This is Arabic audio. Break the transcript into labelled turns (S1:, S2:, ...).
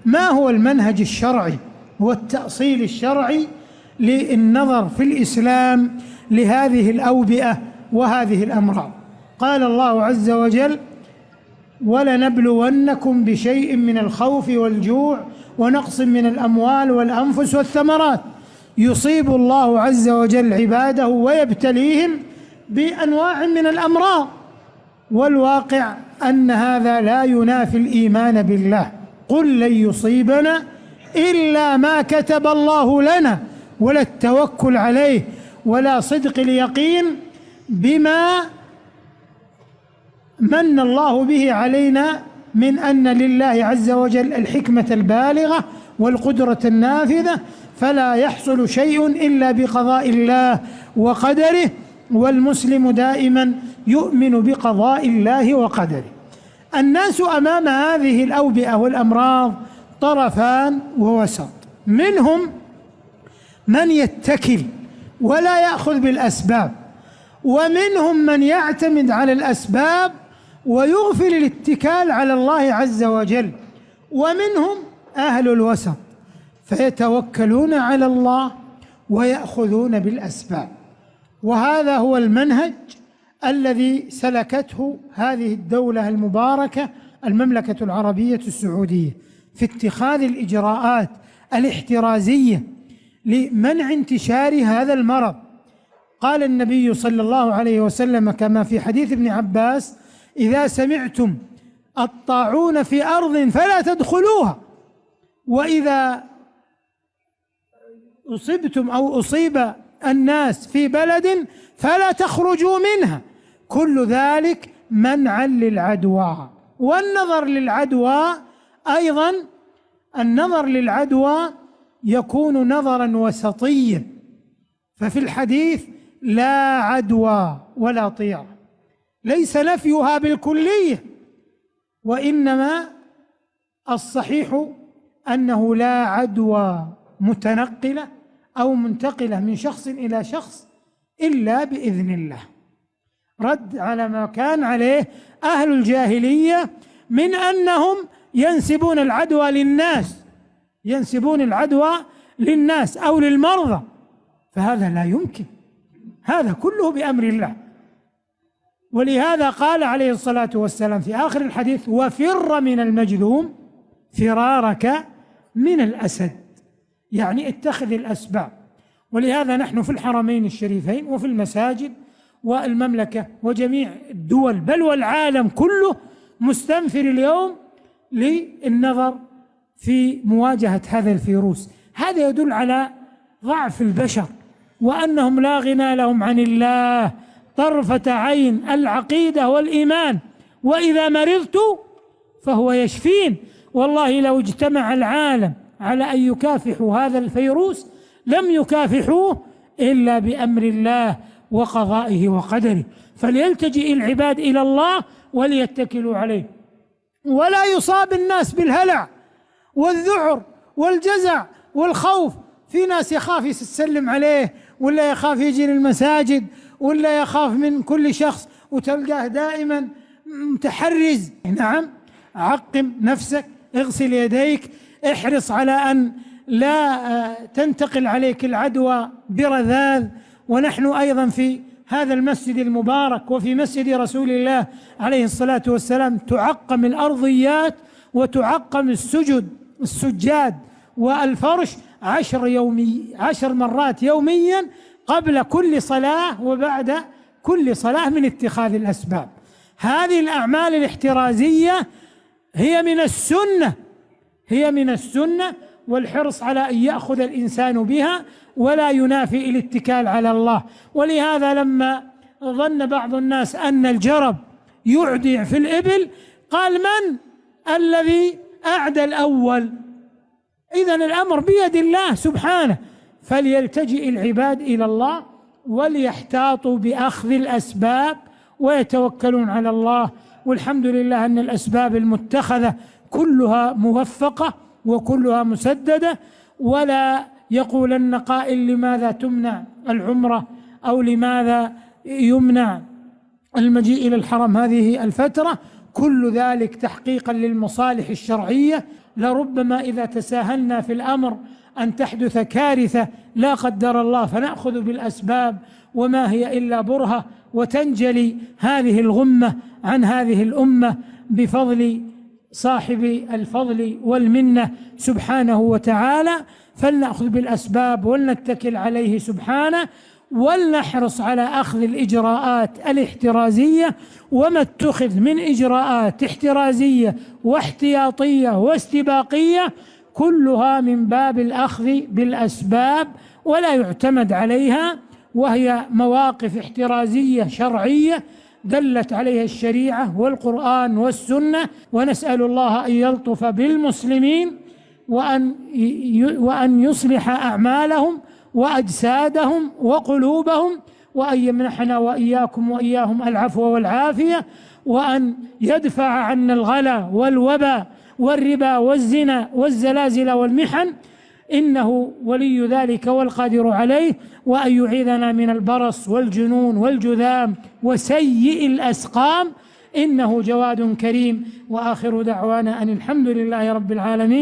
S1: ما هو المنهج الشرعي والتأصيل الشرعي للنظر في الإسلام لهذه الأوبئة وهذه الأمراض. قال الله عز وجل: ولنبلونكم بشيء من الخوف والجوع ونقص من الأموال والأنفس والثمرات يصيب الله عز وجل عباده ويبتليهم بأنواع من الأمراض. والواقع أن هذا لا ينافي الإيمان بالله. قل لن يصيبنا إلا ما كتب الله لنا، ولا التوكل عليه، ولا صدق اليقين بما من الله به علينا من أن لله عز وجل الحكمة البالغة والقدرة النافذة، فلا يحصل شيء إلا بقضاء الله وقدره، والمسلم دائما يؤمن بقضاء الله وقدره. الناس أمام هذه الأوبئة والأمراض طرفان ووسط، منهم من يتكل ولا يأخذ بالأسباب، ومنهم من يعتمد على الأسباب ويغفل الاتكال على الله عز وجل، ومنهم أهل الوسط فيتوكلون على الله ويأخذون بالأسباب. وهذا هو المنهج الذي سلكته هذه الدولة المباركة المملكة العربية السعودية في اتخاذ الإجراءات الاحترازية لمنع انتشار هذا المرض. قال النبي صلى الله عليه وسلم كما في حديث ابن عباس: إذا سمعتم الطاعون في أرض فلا تدخلوها، وإذا أصبتم أو أصيب الناس في بلد فلا تخرجوا منها، كل ذلك منعا للعدوى. والنظر للعدوى أيضا، النظر للعدوى يكون نظرا وسطيا، ففي الحديث: لا عدوى ولا طيرة، ليس نفيها بالكلية، وإنما الصحيح أنه لا عدوى متنقلة أو منتقلة من شخص إلى شخص إلا بإذن الله، رد على ما كان عليه أهل الجاهلية من أنهم ينسبون العدوى للناس، ينسبون العدوى للناس أو للمرضى، فهذا لا يمكن، هذا كله بأمر الله. ولهذا قال عليه الصلاة والسلام في آخر الحديث: وفر من المجذوم فرارك من الأسد، يعني اتخذ الأسباب. ولهذا نحن في الحرمين الشريفين وفي المساجد والمملكة وجميع الدول بل والعالم كله مستنفر اليوم للنظر في مواجهة هذا الفيروس. هذا يدل على ضعف البشر وأنهم لا غنى لهم عن الله طرفة عين، العقيدة والإيمان. وإذا مرضت فهو يشفين. والله لو اجتمع العالم على أن يكافحوا هذا الفيروس لم يكافحوه إلا بأمر الله وقضائه وقدره. فليلتجئ العباد إلى الله وليتكلوا عليه، ولا يصاب الناس بالهلع والذعر والجزع والخوف. في ناس يخاف يسلم عليه، ولا يخاف يجي للمساجد، ولا يخاف من كل شخص، وتلقاه دائما متحرز. نعم، عقم نفسك، اغسل يديك، احرص على أن لا تنتقل عليك العدوى برذاذ. ونحن أيضا في هذا المسجد المبارك وفي مسجد رسول الله عليه الصلاة والسلام تعقم الأرضيات وتعقم السجاد والفرش 10 مرات يوميا قبل كل صلاة وبعد كل صلاة من اتخاذ الأسباب. هذه الأعمال الاحترازية هي من السنة، والحرص على أن يأخذ الإنسان بها ولا ينافي الاتكال على الله. ولهذا لما ظن بعض الناس أن الجرب يعدي في الإبل قال: من الذي أعدى الأول؟ إذن الأمر بيد الله سبحانه. فليلتجئ العباد إلى الله وليحتاطوا بأخذ الأسباب ويتوكلون على الله. والحمد لله أن الأسباب المتخذة كلها موفقة وكلها مسددة. ولا يقولن قائل: لماذا تمنع العمرة أو لماذا يمنع المجيء إلى الحرم هذه الفترة؟ كل ذلك تحقيقا للمصالح الشرعية. لربما إذا تساهلنا في الأمر أن تحدث كارثة لا قدر الله، فنأخذ بالأسباب وما هي إلا برهة، وتنجلي هذه الغمة عن هذه الأمة بفضل صاحب الفضل والمنة سبحانه وتعالى. فلنأخذ بالأسباب ولنتكل عليه سبحانه، ولنحرص على أخذ الإجراءات الاحترازية، وما اتخذ من إجراءات احترازية واحتياطية واستباقية كلها من باب الأخذ بالأسباب ولا يعتمد عليها، وهي مواقف احترازية شرعية دلت عليها الشريعة والقرآن والسنة. ونسأل الله أن يلطف بالمسلمين وأن يصلح أعمالهم وأجسادهم وقلوبهم، وأن يمنحنا وإياكم وإياهم العفو والعافية، وأن يدفع عنا الغلا والوبا والربا والزنا والزلازل والمحن، إنه ولي ذلك والقادر عليه، وأن يعيذنا من البرص والجنون والجذام وسيء الأسقام، إنه جواد كريم. وآخر دعوانا أن الحمد لله رب العالمين.